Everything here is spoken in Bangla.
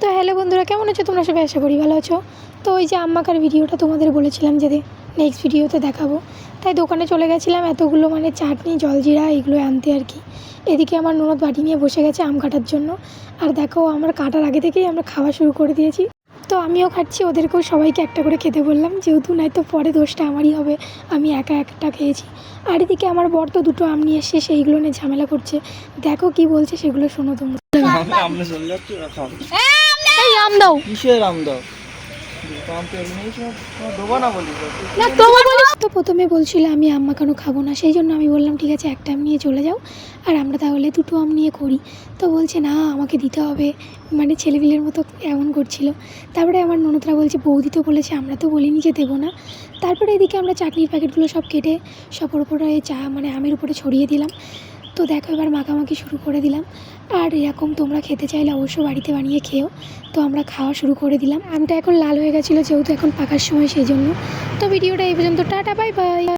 তো হ্যালো বন্ধুরা, কেমন আছো তোমরা সবাই? আশা করি ভালো আছো। তো ওই যে আম্মাকার ভিডিওটা তোমাদের বলেছিলাম যে নেক্সট ভিডিওতে দেখাবো, তাই দোকানে চলে গেছিলাম এতগুলো চাটনি জলজিরা এগুলো আনতে আর কি। এদিকে আমার ননদ বাটি নিয়ে বসে গেছে আম কাটার জন্য। আর দেখো আমার কাটার আগে থেকেই আমরা খাওয়া শুরু করে দিয়েছি। তো আমিও খাচ্ছি, ওদেরকেও সবাইকে একটা করে খেতে বললাম, যেহেতু নয়তো পরে দোষটা আমারই হবে, আমি একা একটা খেয়েছি। আর এদিকে আমার বর তো দুটো আম নিয়ে এসে সেইগুলো নিয়ে ঝামেলা করছে। দেখো কি বলছে সেগুলো শোনো তোমরা। এই আম দাও। কিসের আম দাও? তো প্রথমে বলছিল আমি আম মাখানো খাবো না, সেই জন্য আমি বললাম ঠিক আছে একটা আম নিয়ে চলে যাও, আর আমরা তাহলে দুটো আম নিয়ে করি। তো বলছে না আমাকে দিতে হবে, ছেলেপিলের মতো এমন করছিল। তারপরে আমার ননদরা বলছে বৌদি তো বলেছে, আমরা তো বলিনি যে দেবো না। তারপরে এদিকে আমরা চাটনির প্যাকেটগুলো সব কেটে সবার উপরে আমের উপরে ছড়িয়ে দিলাম। তো দেখো এবার মাখামাখি শুরু করে দিলাম। আর এরকম তোমরা খেতে চাইলে অবশ্য বাড়িতে বানিয়ে খেও। তো আমরা খাওয়া শুরু করে দিলাম। আমটা এখন লাল হয়ে গেছিলো, যেহেতু এখন পাকার সময়, সেই জন্য। তো ভিডিওটা এই পর্যন্ত, টাটা বাই বাই।